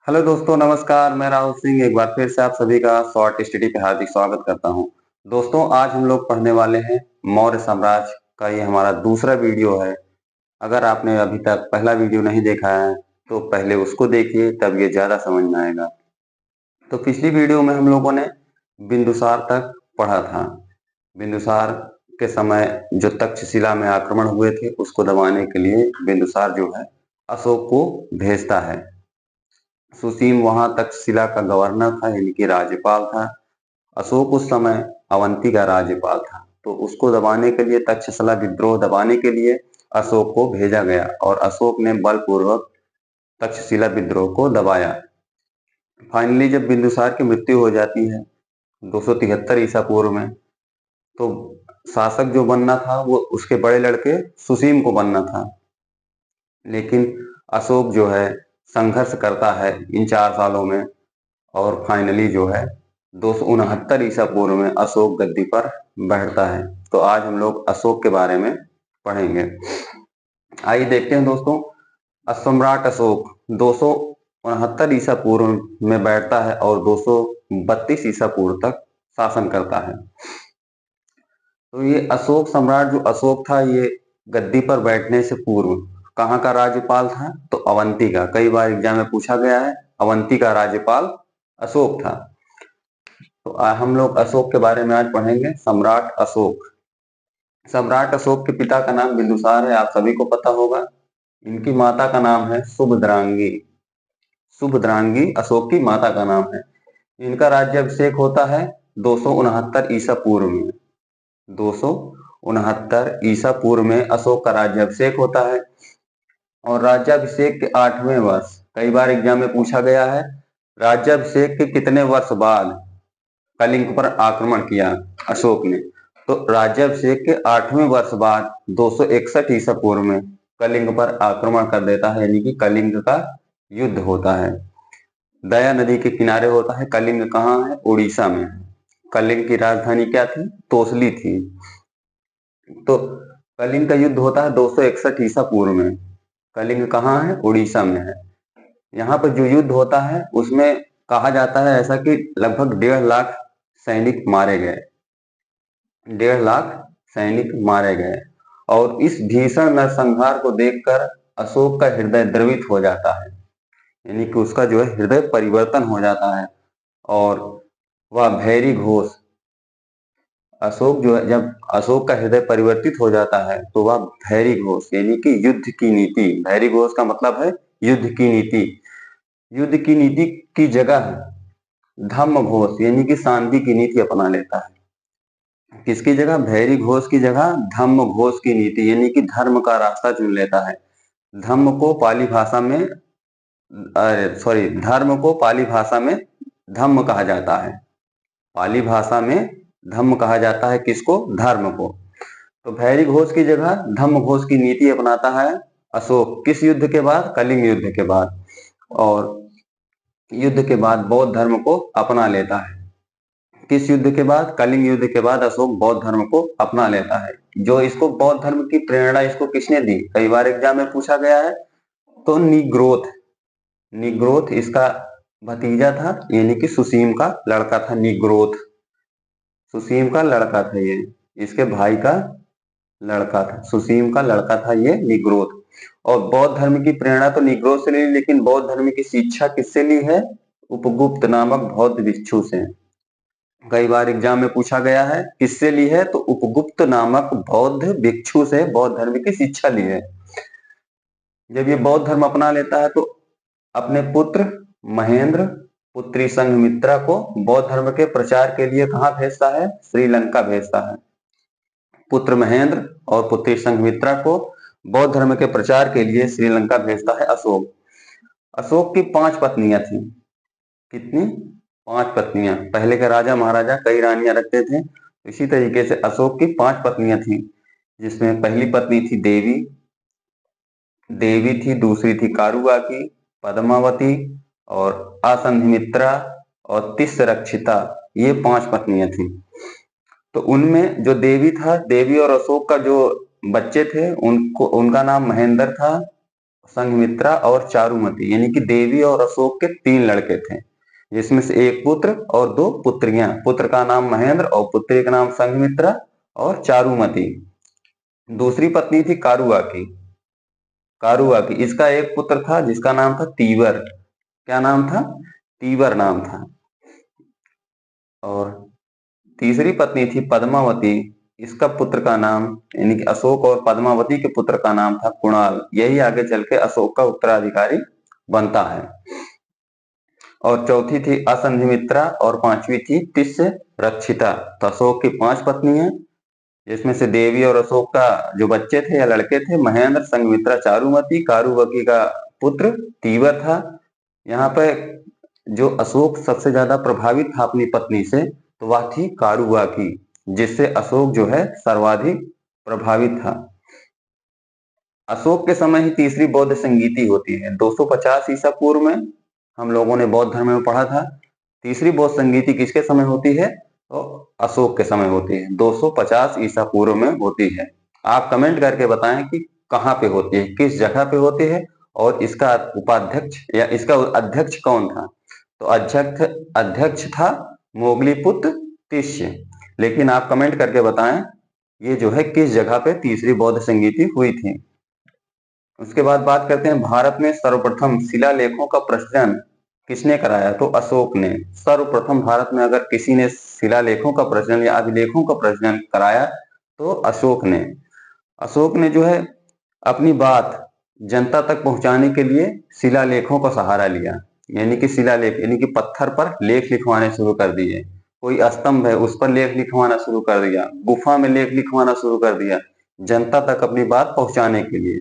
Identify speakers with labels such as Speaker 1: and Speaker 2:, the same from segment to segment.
Speaker 1: Hello दोस्तों, नमस्कार। मैं राहुल सिंह एक बार फिर से आप सभी का शॉर्ट स्टडी पे हार्दिक स्वागत करता हूं। दोस्तों, आज हम लोग पढ़ने वाले हैं मौर्य साम्राज्य का। ये हमारा दूसरा वीडियो है। अगर आपने अभी तक पहला वीडियो नहीं देखा है तो पहले उसको देखिए, तब ये ज्यादा समझ में आएगा। तो पिछली वीडियो में हम लोगों ने बिंदुसार तक पढ़ा था। बिंदुसार के समय जो तक्षशिला में आक्रमण हुए थे उसको दबाने के लिए बिंदुसार जो है अशोक को भेजता है। सुसीम वहां तक्षशिला का गवर्नर था, यानी कि राज्यपाल था। अशोक उस समय अवंती का राज्यपाल था, तो उसको दबाने के लिए, तक्षशिला विद्रोह दबाने के लिए अशोक को भेजा गया और अशोक ने बलपूर्वक तक्षशिला विद्रोह को दबाया। फाइनली जब बिंदुसार की मृत्यु हो जाती है 273 ईसा पूर्व में, तो शासक जो बनना था वो उसके बड़े लड़के सुसीम को बनना था। लेकिन अशोक जो है संघर्ष करता है इन 4 सालों में, और फाइनली जो है 269 ईसा पूर्व में अशोक गद्दी पर बैठता है। तो आज हम लोग अशोक के बारे में पढ़ेंगे। आइए देखते हैं दोस्तों। सम्राट अशोक 269 ईसा पूर्व में बैठता है और 232 ईसा पूर्व तक शासन करता है। तो ये अशोक सम्राट जो अशोक था, ये गद्दी पर बैठने से पूर्व कहाँ का राज्यपाल था? तो अवंती का। कई बार एग्जाम में पूछा गया है, अवंती का राज्यपाल अशोक था। तो हम लोग अशोक के बारे में आज पढ़ेंगे। सम्राट अशोक। सम्राट अशोक के पिता का नाम बिंदुसार है, आप सभी को पता होगा। इनकी माता का नाम है सुभद्रांगी। सुभद्रांगी अशोक की माता का नाम है। इनका राज्याभिषेक होता है 269 ईसा पूर्व में। 269 ईसा पूर्व में अशोक का राज्याभिषेक होता है। और राज्याभिषेक के 8वें वर्ष, कई बार एग्जाम में पूछा गया है, राज्याभिषेक के कितने वर्ष बाद कलिंग पर आक्रमण किया अशोक ने? तो राज्याभिषेक के 8वें वर्ष बाद 261 ईसा पूर्व में कलिंग पर आक्रमण कर देता है, यानी कि कलिंग का युद्ध होता है। दया नदी के किनारे होता है। कलिंग कहाँ है? उड़ीसा में है। कलिंग की राजधानी क्या थी? तोसली थी। तो कलिंग का युद्ध होता है 261 ईसा पूर्व में। कलिंग कहाँ है? उड़ीसा में है। यहाँ पर जो युद्ध होता है उसमें कहा जाता है ऐसा कि लगभग 1.5 लाख सैनिक मारे गए। 1.5 लाख सैनिक मारे गए। और इस भीषण नरसंहार को देखकर अशोक का हृदय द्रवित हो जाता है, यानी कि उसका जो है हृदय परिवर्तन हो जाता है। और वह भैरी घोष, अशोक जो है, जब अशोक का हृदय परिवर्तित हो जाता है तो वह भैरी घोष, यानी कि युद्ध की नीति, भैरी घोष का मतलब है युद्ध की नीति। युद्ध की नीति की जगह धम्म घोष, यानी कि शांति की नीति अपना लेता है। किसकी जगह? भैरी घोष की जगह धम्म घोष की नीति, यानी कि धर्म का रास्ता चुन लेता है। धम्म को पाली भाषा में, धर्म को पाली भाषा में धम्म कहा जाता है। पाली भाषा में धम्म कहा जाता है किसको? धर्म को। तो भैरी घोष की जगह धम्म घोष की नीति अपनाता है अशोक। किस युद्ध के बाद? कलिंग युद्ध के बाद। और युद्ध के बाद बौद्ध धर्म को अपना लेता है। किस युद्ध के बाद? कलिंग युद्ध के बाद अशोक बौद्ध धर्म को अपना लेता है। जो इसको बौद्ध धर्म की प्रेरणा इसको किसने दी? कई बार एग्जाम में पूछा गया है। तो निग्रोथ। निग्रोथ इसका भतीजा था, यानी कि सुसीम का लड़का था निग्रोथ। सुसीम का लड़का था ये, इसके भाई का लड़का था। सुसीम का लड़का था ये निग्रोथ। और बौद्ध धर्म की प्रेरणा तो निग्रोथ से ली, लेकिन बौद्ध धर्म की शिक्षा किससे ली है? उपगुप्त नामक बौद्ध भिक्षु से। कई बार एग्जाम में पूछा गया है किससे ली है? तो उपगुप्त नामक बौद्ध भिक्षु से बौद्ध धर्म की शिक्षा ली है। जब ये बौद्ध धर्म अपना लेता है तो अपने पुत्र महेंद्र, पुत्री संघमित्रा को बौद्ध धर्म के प्रचार के लिए कहाँ भेजता है? श्रीलंका भेजता है। पुत्र महेंद्र और पुत्री संघमित्रा को बौद्ध धर्म के प्रचार के लिए श्रीलंका भेजता है अशोक। अशोक की 5 पत्नियां थी। कितनी? 5 पत्नियां। पहले के राजा महाराजा कई रानियां रखते थे, इसी तरीके से अशोक की 5 पत्नियां थी, जिसमें पहली पत्नी थी देवी, देवी थी, दूसरी थी कारुबाकी, पद्मावती और असंधिमित्रा और तिस्रक्षिता। ये 5 पत्नियां थी। तो उनमें जो देवी था, देवी और अशोक का जो बच्चे थे उनको, उनका नाम महेंद्र था, संघमित्रा और चारुमती, यानी कि देवी और अशोक के 3 लड़के थे, जिसमें से एक पुत्र और 2 पुत्रियां। पुत्र का नाम महेंद्र और पुत्री का नाम संघमित्रा और चारुमती। दूसरी पत्नी थी कारुआकी। कारुआकी, इसका एक पुत्र था जिसका नाम था तीवर। क्या नाम था? तीवर नाम था। और तीसरी पत्नी थी पद्मावती। इसका पुत्र का नाम, यानी कि अशोक और पद्मावती के पुत्र का नाम था कुणाल। यही आगे चल के अशोक का उत्तराधिकारी बनता है। और चौथी थी असंधिमित्रा और 5वीं थी तिष्य रक्षिता। तो अशोक की 5 पत्नी है, जिसमें से देवी और अशोक का जो बच्चे थे या लड़के थे महेंद्र, संघमित्रा, चारुमती। कारुवकी का पुत्र तीवर था। यहाँ पे जो अशोक सबसे ज्यादा प्रभावित था अपनी पत्नी से, तो वह थी कारुवाकी, जिससे अशोक जो है सर्वाधिक प्रभावित था। अशोक के समय ही तीसरी बौद्ध संगीति होती है। 250 ईसा पूर्व में हम लोगों ने बौद्ध धर्म में पढ़ा था। तीसरी बौद्ध संगीति किसके समय होती है? तो अशोक के समय होती है, 250 ईसा पूर्व में होती है। आप कमेंट करके बताएं कि कहाँ पे होती है, किस जगह पे होती है, और इसका उपाध्यक्ष या इसका अध्यक्ष कौन था? तो अध्यक्ष था मोगलीपुत्र तिष्य। लेकिन आप कमेंट करके बताएं ये जो है किस जगह पे तीसरी बौद्ध संगीति हुई थी। उसके बाद बात करते हैं भारत में सर्वप्रथम शिलालेखों का प्रचलन किसने कराया? तो अशोक ने। सर्वप्रथम भारत में अगर किसी ने शिलालेखों का प्रचलन या अभिलेखों का प्रचलन कराया तो अशोक ने। अशोक ने जो है अपनी बात जनता तक पहुंचाने के लिए शिलालेखों का सहारा लिया, यानी कि शिलालेख यानी कि पत्थर पर लेख लिखवाने शुरू कर दिए। कोई स्तंभ है उस पर लेख लिखवाना शुरू कर दिया, गुफा में लेख लिखवाना शुरू कर दिया, जनता तक अपनी बात पहुंचाने के लिए।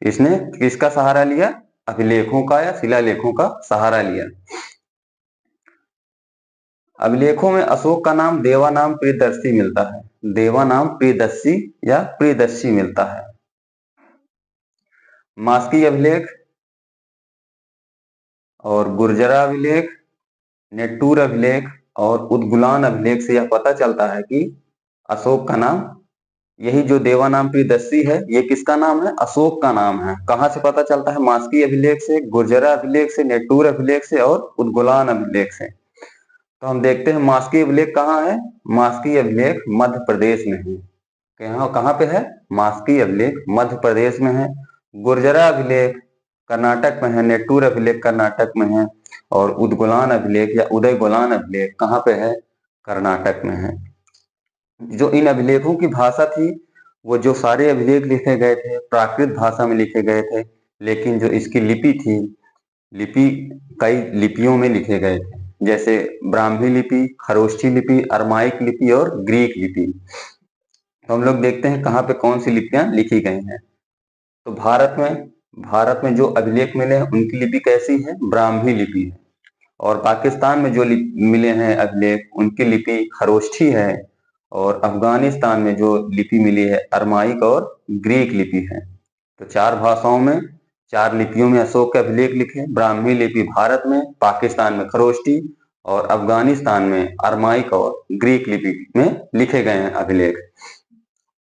Speaker 1: इसने किसका सहारा लिया? अभिलेखों का या शिलालेखों का सहारा लिया। अभिलेखों में अशोक का नाम देवानाम प्रियदर्शी मिलता है। देवानाम प्रियदर्शी या प्रियदर्शी मिलता है। मास्की अभिलेख और गुर्जरा अभिलेख, नेट्टूर अभिलेख और उदगुलान अभिलेख से यह पता चलता है कि अशोक का नाम, यही जो देवानाम प्रियदर्शी है ये किसका नाम है? अशोक का नाम है। कहाँ से पता चलता है? मास्की अभिलेख से, गुर्जरा अभिलेख से, नेट्टूर अभिलेख से और उदगुलान अभिलेख से। तो हम देखते हैं मास्की अभिलेख कहाँ है। मास्की अभिलेख मध्य प्रदेश में है। कहाँ पे है? मास्की अभिलेख मध्य प्रदेश में है। गुर्जरा अभिलेख कर्नाटक में है, नेट्टूर अभिलेख कर्नाटक में है, और उदगुलान अभिलेख या उदयगुलान अभिलेख कहाँ पे है? कर्नाटक में है। जो इन अभिलेखों की भाषा थी, वो जो सारे अभिलेख लिखे गए थे प्राकृत भाषा में लिखे गए थे, लेकिन जो इसकी लिपि थी, लिपि कई लिपियों में लिखे गए थे, जैसे ब्राह्मी लिपि, खरोष्ठी लिपि, अरमाइक लिपि और ग्रीक लिपि। तो हम लोग देखते हैं कहाँ पे कौन सी लिपियां लिखी गई हैं। तो भारत में जो अभिलेख मिले हैं उनकी लिपि कैसी है? ब्राह्मी लिपि है। और पाकिस्तान में जो मिले हैं अभिलेख उनकी लिपि खरोष्ठी है। और अफगानिस्तान में जो लिपि मिली है अरमाइक और ग्रीक लिपि है। तो 4 भाषाओं में 4 लिपियों में अशोक के अभिलेख लिखे। ब्राह्मी लिपि भारत में, पाकिस्तान में खरोष्ठी और अफगानिस्तान में अरमाइक और ग्रीक लिपि में लिखे गए हैं अभिलेख।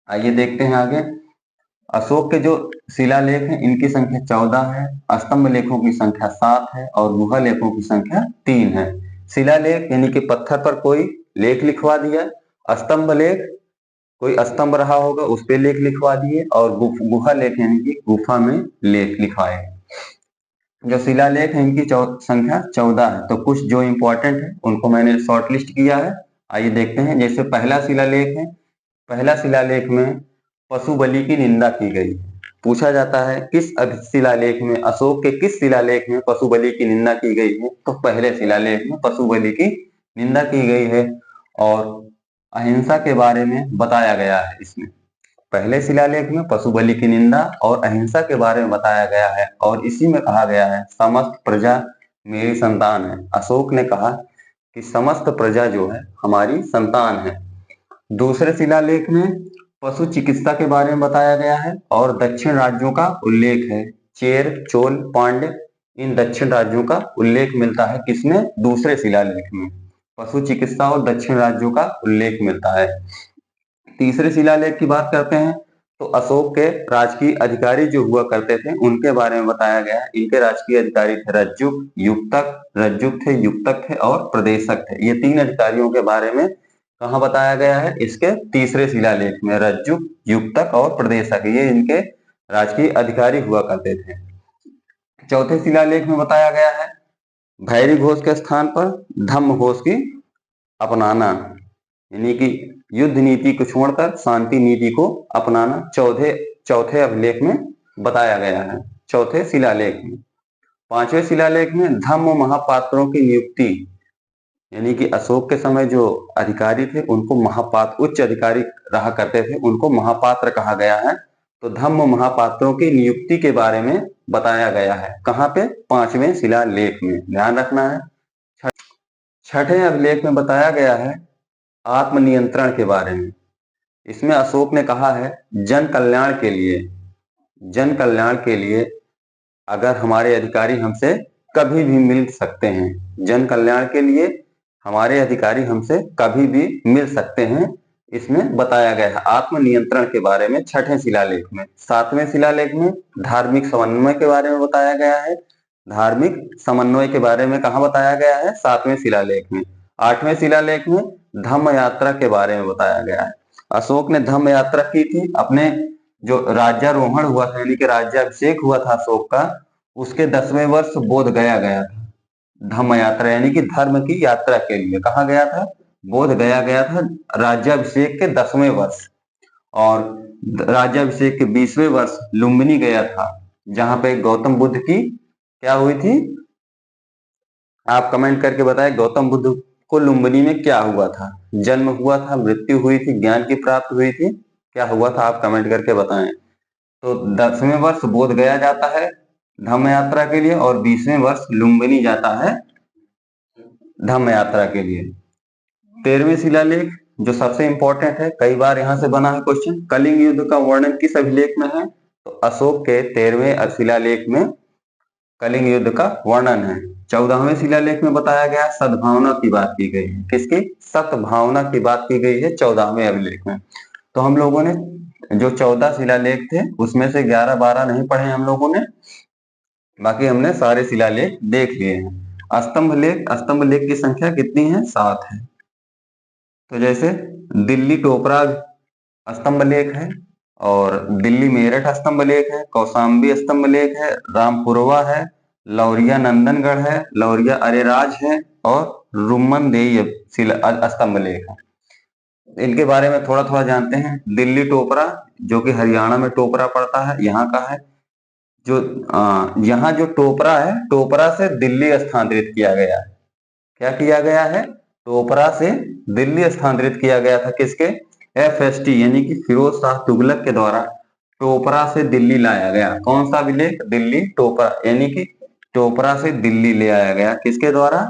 Speaker 1: आइए देखते हैं आगे। अशोक के जो शिलालेख हैं इनकी संख्या 14 है, स्तंभ लेखों की संख्या 7 है और गुहा लेखों की संख्या 3 है। शिलालेख यानी कि पत्थर पर कोई लेख लिखवा दिया, स्तंभ लेख कोई स्तंभ रहा होगा उस पे लेख लिखवा दिए, और गुहा लेख यानी कि गुफा में लेख लिखवाए। जो शिलालेख है इनकी संख्या 14 है। तो कुछ जो इंपॉर्टेंट है उनको मैंने शॉर्ट लिस्ट किया है। आइए देखते हैं। जैसे पहला शिलालेख है, पहला शिलालेख में पशु बलि की निंदा की गई है। पूछा जाता है किस शिलालेख में, अशोक के किस शिलालेख में पशु बलि की निंदा की गई है? तो पहले शिलालेख में पशु बलि की निंदा की गई है और अहिंसा के बारे में बताया गया है। इसमें पहले शिलालेख में पशु बलि की निंदा और अहिंसा के बारे में बताया गया है, और इसी में कहा गया है समस्त प्रजा मेरी संतान है। अशोक ने कहा कि समस्त प्रजा जो है हमारी संतान है। दूसरे शिलालेख में पशु चिकित्सा के बारे में बताया गया है और दक्षिण राज्यों का उल्लेख है। चेर, चोल, पांड्य, इन दक्षिण राज्यों का उल्लेख मिलता है। किसमें? दूसरे शिलालेख में पशु चिकित्सा और दक्षिण राज्यों का उल्लेख मिलता है। तीसरे शिलालेख की बात करते हैं तो अशोक के राजकीय अधिकारी जो हुआ करते थे उनके बारे में बताया गया है। इनके राजकीय अधिकारी थे रज्जुक थे, युक्तक थे और प्रदेशक थे। ये 3 अधिकारियों के बारे में कहाँ बताया गया है? इसके तीसरे शिलालेख में। रज्जुक, युक्तक और प्रदेशक, ये इनके राजकीय अधिकारी हुआ करते थे। चौथे शिलालेख में बताया गया है भैरी घोष के स्थान पर धम्म घोष की अपनाना, यानी कि युद्ध नीति को छोड़कर शांति नीति को अपनाना चौथे अभिलेख में बताया गया है, चौथे शिलालेख में। पांचवें शिलालेख में धम्म महापात्रों की नियुक्ति, यानी कि अशोक के समय जो अधिकारी थे उनको महापात्र, उच्च अधिकारी रहा करते थे, उनको महापात्र कहा गया है। तो धम्म महापात्रों की नियुक्ति के बारे में बताया गया है। कहाँ पे? 5वें शिलालेख में, ध्यान रखना है। छठे अभिलेख में बताया गया है आत्मनियंत्रण के बारे में। इसमें अशोक ने कहा है जन कल्याण के लिए अगर हमारे अधिकारी हमसे कभी भी मिल सकते हैं, जन कल्याण के लिए हमारे अधिकारी हमसे कभी भी मिल सकते हैं, इसमें बताया गया है आत्मनियंत्रण के बारे में छठे शिलालेख में। 7वें शिलालेख में धार्मिक समन्वय के बारे में बताया गया है। धार्मिक समन्वय के बारे में कहाँ बताया गया है? 7वें शिलालेख में। 8वें शिलालेख में धम्म यात्रा के बारे में बताया गया है। अशोक ने धम्म यात्रा की थी, अपने जो राज्यारोहण हुआ था, यानी कि राज्याभिषेक हुआ था अशोक का, उसके 10वें वर्ष बोध गया था धम्म यात्रा, यानी कि धर्म की यात्रा के लिए। कहाँ गया था? बोध गया था राज्याभिषेक के 10वें वर्ष। और राज्याभिषेक के 20वें वर्ष लुम्बिनी गया था, जहां पे गौतम बुद्ध की क्या हुई थी? आप कमेंट करके बताएं गौतम बुद्ध को लुम्बिनी में क्या हुआ था? जन्म हुआ था, मृत्यु हुई थी, ज्ञान की प्राप्ति हुई थी, क्या हुआ था? आप कमेंट करके बताएं। तो 10वें वर्ष बोध गया जाता है धम्म यात्रा के लिए और 20वें वर्ष लुम्बिनी जाता है धम्म यात्रा के लिए। 13वें शिलालेख जो सबसे इंपॉर्टेंट है, कई बार यहां से बना है क्वेश्चन, कलिंग युद्ध का वर्णन किस अभिलेख में है? तो अशोक के 13वें शिलालेख में कलिंग युद्ध का वर्णन है। 14वें शिलालेख में बताया गया सद्भावना की बात की गई है। किसकी? सद्भावना की बात की गई है 14वें अभिलेख में। तो हम लोगों ने जो 14 शिलालेख थे उसमें से 11-12 नहीं पढ़े हम लोगों ने, बाकी हमने सारे शिलालेख देख लिए हैं। स्तंभ लेख की संख्या कितनी है? 7 है। तो जैसे दिल्ली टोपरा स्तंभ लेख है, और दिल्ली मेरठ स्तंभ लेख है, कौशाम्बी स्तंभ लेख है, रामपुरवा है, लौरिया नंदनगढ़ है, लौरिया अरेराज है और रुम्मनदेई स्तंभ लेख है। इनके बारे में थोड़ा थोड़ा जानते हैं। दिल्ली टोपरा जो कि हरियाणा में टोपरा पड़ता है, यहाँ का है। जो यहाँ जो टोपरा है, टोपरा से दिल्ली स्थानांतरित किया गया है। क्या किया गया है? टोपरा से दिल्ली स्थानांतरित किया गया था। किसके? FST यानी कि फिरोज शाह तुगलक के द्वारा टोपरा से दिल्ली लाया गया। कौन सा अभिलेख? दिल्ली टोपरा, यानी कि टोपरा से दिल्ली ले आया गया। किसके द्वारा?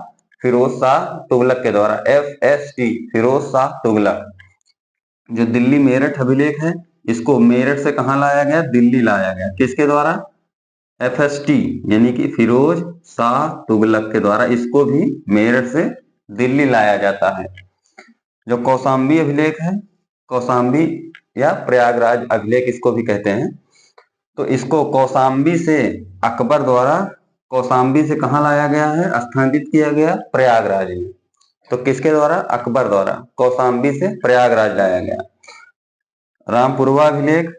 Speaker 1: फिरोज शाह तुगलक के द्वारा। FST फिरोज शाह तुगलक। जो दिल्ली मेरठ अभिलेख है, इसको मेरठ से कहाँ लाया गया? दिल्ली लाया गया। किसके द्वारा? FST यानी कि फिरोज शाह तुगलक के द्वारा इसको भी मेरठ से दिल्ली लाया जाता है। जो कौशाम्बी अभिलेख है, कौशाम्बी या प्रयागराज अभिलेख इसको भी कहते हैं, तो इसको कौशाम्बी से अकबर द्वारा कौशाम्बी से कहाँ लाया गया है? स्थानांतरित किया गया प्रयागराज में। तो किसके द्वारा? अकबर द्वारा कौशाम्बी से प्रयागराज लाया गया। रामपुरवा अभिलेख,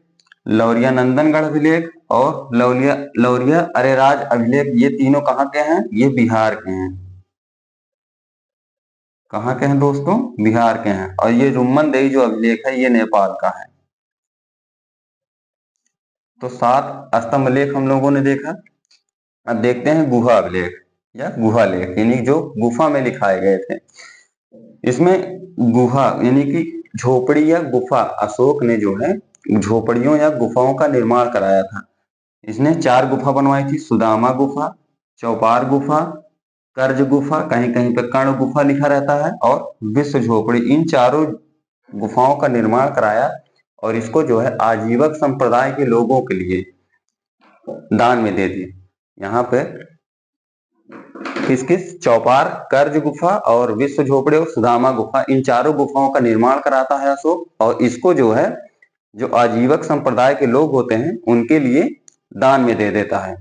Speaker 1: लौरिया नंदनगढ़ अभिलेख और लौरिया अरेराज अभिलेख, ये तीनों कहाँ के हैं? ये बिहार के हैं। कहाँ के हैं दोस्तों? बिहार के हैं। और ये रुम्मनदेई जो अभिलेख है ये नेपाल का है। तो 7 स्तंभ लेख हम लोगों ने देखा। अब देखते हैं गुहा अभिलेख या गुहा लेख, यानी जो गुफा में लिखाए गए थे। इसमें गुहा यानी कि झोपड़ी या गुफा, अशोक ने जो है झोपड़ियों या गुफाओं का निर्माण कराया था। इसने 4 गुफा बनवाई थी, सुदामा गुफा, चौपार गुफा, कर्ज गुफा, कहीं कहीं पे कर्ण गुफा लिखा रहता है, और विश्व झोपड़ी। इन चारों गुफाओं का निर्माण कराया और इसको जो है आजीवक संप्रदाय के लोगों के लिए दान में दे दी। यहाँ पे किस किस? चौपार, कर्ज गुफा और विश्व झोपड़ी और सुदामा गुफा, इन चारों गुफाओं का निर्माण कराता है अशोक, और इसको जो है जो आजीवक संप्रदाय के लोग होते हैं उनके लिए दान में दे देता है।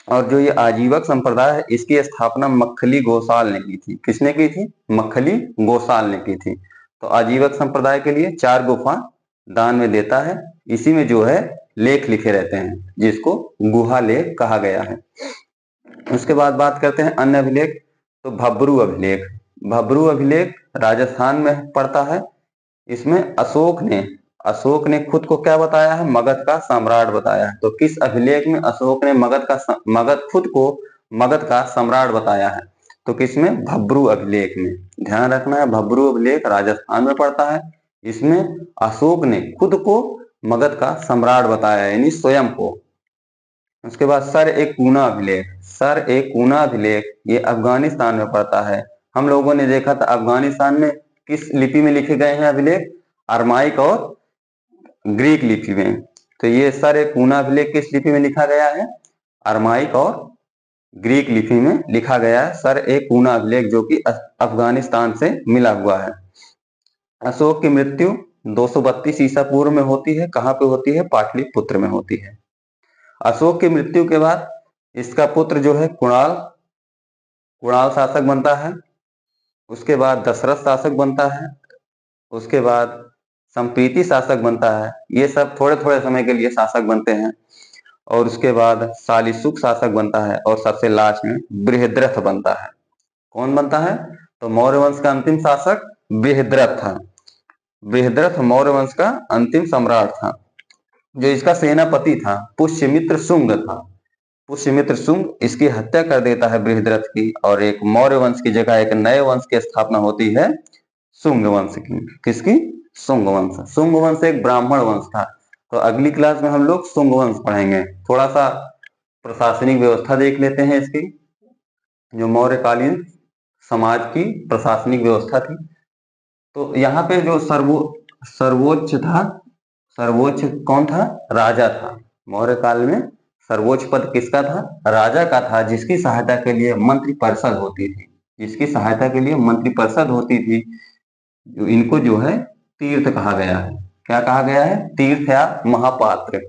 Speaker 1: और जो ये आजीवक संप्रदाय है इसकी स्थापना मक्खली गोसाल ने की थी। किसने की थी? मक्खली गोसाल ने की थी। तो आजीवक संप्रदाय के लिए 4 गुफा दान में देता है। इसी में जो है लेख लिखे रहते हैं जिसको गुहा लेख कहा गया है। उसके बाद बात करते हैं अन्य अभिलेख। तो भब्रू अभिलेख। भब्रू अभिलेख राजस्थान में पड़ता है। इसमें अशोक ने खुद को क्या बताया है? मगध का सम्राट बताया है। तो किस अभिलेख में अशोक ने खुद को मगध का सम्राट बताया है? तो किसमें? भब्रू अभिलेख में। ध्यान रखना है, भब्रू अभिलेख राजस्थान में पड़ता है। इसमें अशोक ने खुद को मगध का सम्राट बताया है, यानी स्वयं को। उसके बाद सर ए कूना अभिलेख। सर ए कूना अभिलेख ये अफगानिस्तान में पड़ता है। हम लोगों ने देखा था अफगानिस्तान में किस लिपि में लिखे गए हैं अभिलेख? अरमाइक और ग्रीक लिपि में। तो ये सर ए कूना अभिलेख किस लिपि में लिखा गया है? अरमाइक और ग्रीक लिपि में लिखा गया है सर ए कूना अभिलेख, जो कि अफगानिस्तान से मिला हुआ है। अशोक की मृत्यु 232 ईसा पूर्व में होती है। कहाँ पे होती है? पाटलिपुत्र में होती है। अशोक की मृत्यु के बाद इसका पुत्र जो है कुणाल शासक बनता है। उसके बाद दशरथ शासक बनता है। उसके बाद संप्रीति शासक बनता है। ये सब थोड़े थोड़े समय के लिए शासक बनते हैं। और उसके बाद शालिशुक शासक बनता है और सबसे लास्ट में बृहद्रथ बनता है। कौन बनता है? तो मौर्य वंश का अंतिम शासक बृहद्रथ था। बृहद्रथ मौर्य वंश का अंतिम सम्राट था। जो इसका सेनापति था पुष्यमित्र शुंग था। पुष्यमित्र शुंग इसकी हत्या कर देता है बृहद्रथ की, और एक मौर्य वंश की जगह एक नए वंश की स्थापना होती है शुंग वंश की। किसकी? शुंग वंश। शुंग वंश एक ब्राह्मण वंश था। तो अगली क्लास में हम लोग शुंग वंश पढ़ेंगे। थोड़ा सा प्रशासनिक व्यवस्था देख लेते हैं इसकी, जो मौर्यकालीन समाज की प्रशासनिक व्यवस्था थी। तो यहाँ पे जो सर्वोच्च था, सर्वोच्च कौन था? राजा था। मौर्य काल में सर्वोच्च पद किसका था? राजा का था, जिसकी सहायता के लिए मंत्री परिषद होती थी। जिसकी सहायता के लिए मंत्री परिषद होती थी। जो इनको जो है तीर्थ कहा गया है। क्या कहा गया है? तीर्थ या महापात्र।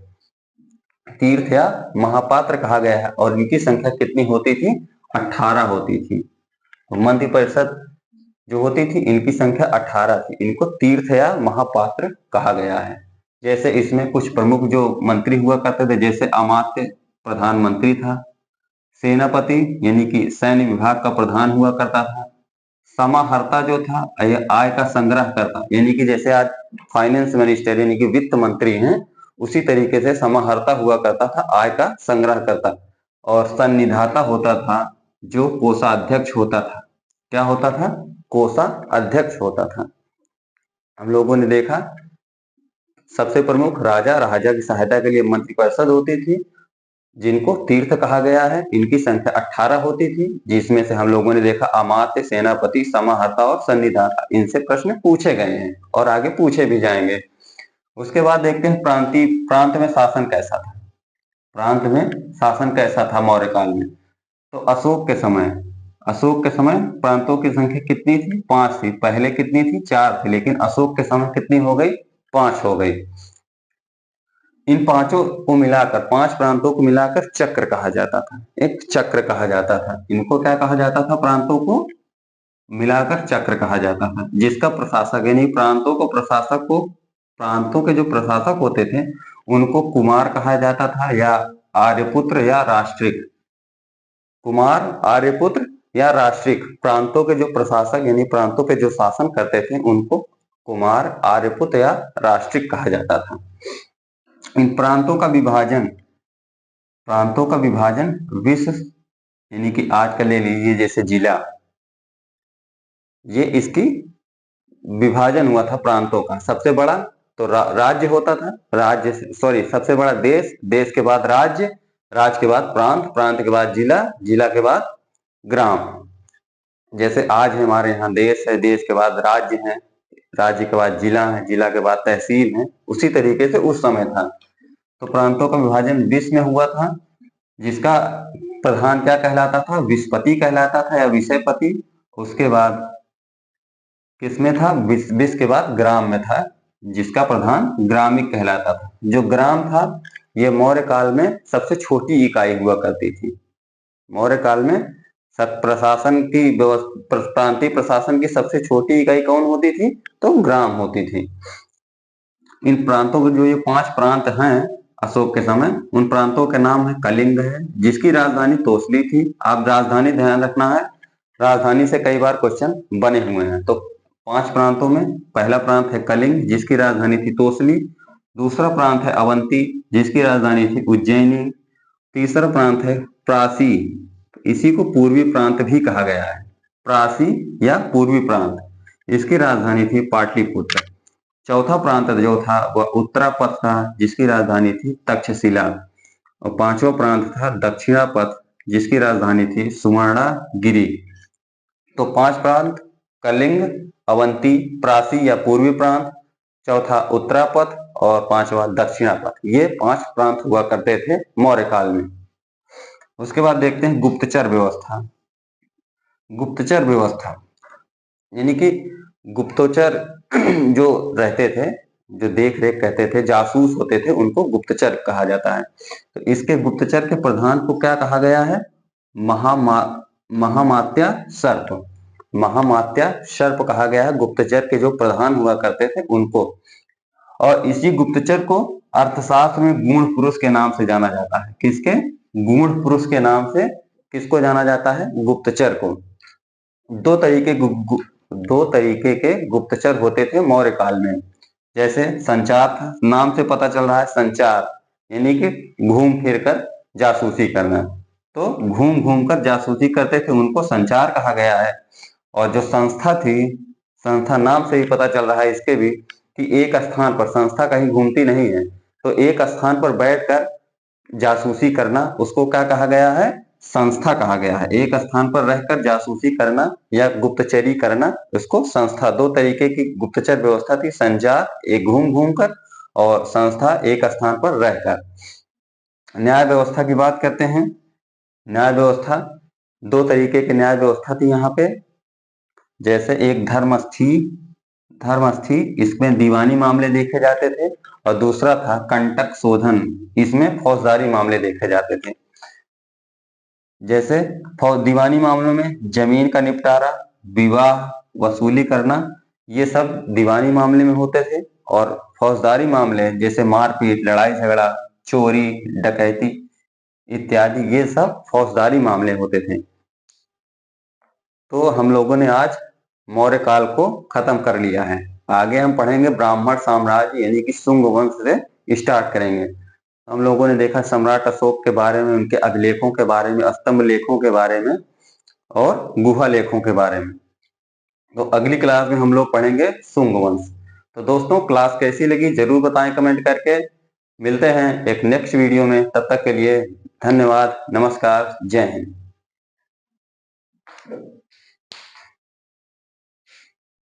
Speaker 1: तीर्थ या महापात्र कहा गया है। और इनकी संख्या कितनी होती थी? 18 होती थी। तो मंत्री परिषद जो होती थी इनकी संख्या 18 थी। इनको तीर्थ या महापात्र कहा गया है। जैसे इसमें कुछ प्रमुख जो मंत्री हुआ करते थे, जैसे अमात्य प्रधानमंत्री था, सेनापति यानी कि सैन्य विभाग का प्रधान हुआ करता था, समाहर्ता जो था आय का संग्रह करता, यानी कि जैसे आज फाइनेंस मिनिस्टर यानी कि वित्त मंत्री हैं, उसी तरीके से समाहर्ता हुआ करता था, आय का संग्रह करता। और सन्निधाता होता था जो कोषाध्यक्ष होता था। क्या होता था? कोषाध्यक्ष होता था। हम लोगों ने देखा सबसे प्रमुख राजा की सहायता के लिए मंत्री परिषद होती थी, जिनको तीर्थ कहा गया है। इनकी संख्या 18 होती थी, जिसमें से हम लोगों ने देखा अमात्य, सेनापति, समाहर्ता और सन्निधाता। इनसे प्रश्न पूछे गए हैं और आगे पूछे भी जाएंगे। उसके बाद देखते हैं प्रांत में शासन कैसा था। प्रांत में शासन कैसा था मौर्य काल में? तो अशोक के समय प्रांतों की संख्या कितनी थी? 5 थी। पहले कितनी थी? 4 थी। लेकिन अशोक के समय कितनी हो गई? 5 हो गई। इन पांचों को मिलाकर, 5 प्रांतों को मिलाकर चक्र कहा जाता था। एक चक्र कहा जाता था। इनको क्या कहा जाता था? प्रांतों को मिलाकर चक्र कहा जाता था। जिसका प्रशासक यानी प्रांतों के जो प्रशासक होते थे उनको कुमार कहा जाता था, या आर्यपुत्र या राष्ट्रिक। कुमार, आर्यपुत्र या राष्ट्रिक। प्रांतों के जो प्रशासक यानी प्रांतों पे जो शासन करते थे उनको कुमार, आर्यपुत्र या राष्ट्रिक कहा जाता था। इन प्रांतों का विभाजन विश्व यानी कि आज का ले लीजिए जैसे जिला, ये इसकी विभाजन हुआ था प्रांतों का। सबसे बड़ा तो राज्य होता था, सबसे बड़ा देश के बाद राज्य के बाद प्रांत के बाद जिला के बाद ग्राम। जैसे आज हमारे यहाँ देश है, देश के बाद राज्य है, राज्य के बाद जिला है, जिला के बाद तहसील है। उसी तरीके से उस समय था। तो प्रांतों का विभाजन विश्व में हुआ था, जिसका प्रधान क्या कहलाता था? विस्पति कहलाता था या विषयपति। उसके बाद किसमें था? विश्व के बाद ग्राम में था, जिसका प्रधान ग्रामिक कहलाता था। जो ग्राम था ये मौर्य काल में सबसे छोटी इकाई हुआ करती थी। मौर्य काल में प्रशासन की प्रांतीय प्रशासन की सबसे छोटी इकाई कौन होती थी? तो ग्राम होती थी। इन प्रांतों के जो ये 5 प्रांत हैं अशोक के समय, उन प्रांतों के नाम है कलिंग है, जिसकी राजधानी तोसली थी। आप राजधानी ध्यान रखना है, राजधानी से कई बार क्वेश्चन बने हुए हैं। तो 5 प्रांतों में पहला प्रांत है कलिंग, जिसकी राजधानी थी तोसली। दूसरा प्रांत है अवंती, जिसकी राजधानी थी उज्जैनी। तीसरा प्रांत है प्रासी, इसी को पूर्वी प्रांत भी कहा गया है, प्रासी या पूर्वी प्रांत, इसकी राजधानी थी पाटलिपुत्र। चौथा प्रांत जो था वह उत्तरापथ था, जिसकी राजधानी थी तक्षशिला। और पांचवा प्रांत था दक्षिणापथ, जिसकी राजधानी थी सुवर्णागिरी। तो 5 प्रांत कलिंग, अवंती, प्रासी या पूर्वी प्रांत, चौथा उत्तरापथ और पांचवा दक्षिणापथ, ये 5 प्रांत हुआ करते थे मौर्य काल में। उसके बाद देखते हैं गुप्तचर व्यवस्था। गुप्तचर व्यवस्था यानी कि गुप्तचर जो रहते थे, जो देख रेख कहते थे, जासूस होते थे, उनको गुप्तचर कहा जाता है। तो इसके गुप्तचर के प्रधान को क्या कहा गया है? महामात्या सर्प। महामात्या सर्प कहा गया है गुप्तचर के जो प्रधान हुआ करते थे उनको। और इसी गुप्तचर को अर्थशास्त्र में गूढ़ पुरुष के नाम से जाना जाता है। किसके? गूढ़ पुरुष के नाम से किसको जाना जाता है? गुप्तचर को। दो तरीके के गुप्तचर होते थे मौर्य काल में। जैसे संचार था, नाम से पता चल रहा है संचार, यानी कि घूम फिर कर जासूसी करना। तो घूम घूम कर जासूसी करते थे, उनको संचार कहा गया है। और जो संस्था थी, संस्था नाम से ही पता चल रहा है इसके भी कि एक स्थान पर, संस्था कहीं घूमती नहीं है, तो एक स्थान पर बैठकर जासूसी करना, उसको क्या कहा गया है? संस्था कहा गया है। एक स्थान पर रहकर जासूसी करना या गुप्तचरी करना, इसको संस्था। दो तरीके की गुप्तचर व्यवस्था थी, संचार एक घूम घूम कर और संस्था एक स्थान पर रहकर। न्याय व्यवस्था की बात करते हैं। न्याय व्यवस्था, दो तरीके की न्याय व्यवस्था थी यहाँ पे। जैसे एक धर्मस्थी, इसमें दीवानी मामले देखे जाते थे, और दूसरा था कंटक शोधन, इसमें फौजदारी मामले देखे जाते थे। जैसे दीवानी मामलों में जमीन का निपटारा, विवाह, वसूली करना, ये सब दीवानी मामले में होते थे। और फौजदारी मामले जैसे मारपीट, लड़ाई झगड़ा, चोरी, डकैती इत्यादि, ये सब फौजदारी मामले होते थे। तो हम लोगों ने आज मौर्य काल को खत्म कर लिया है। आगे हम पढ़ेंगे ब्राह्मण साम्राज्य यानी कि शुंग वंश से स्टार्ट करेंगे। हम लोगों ने देखा सम्राट अशोक के बारे में, उनके अभिलेखों के बारे में, स्तंभ लेखों के बारे में और गुहा लेखों के बारे में। तो अगली क्लास में हम लोग पढ़ेंगे शुंग वंश। तो दोस्तों, क्लास कैसी लगी जरूर बताएं कमेंट करके। मिलते हैं एक नेक्स्ट वीडियो में, तब तक के लिए धन्यवाद, नमस्कार, जय हिंद।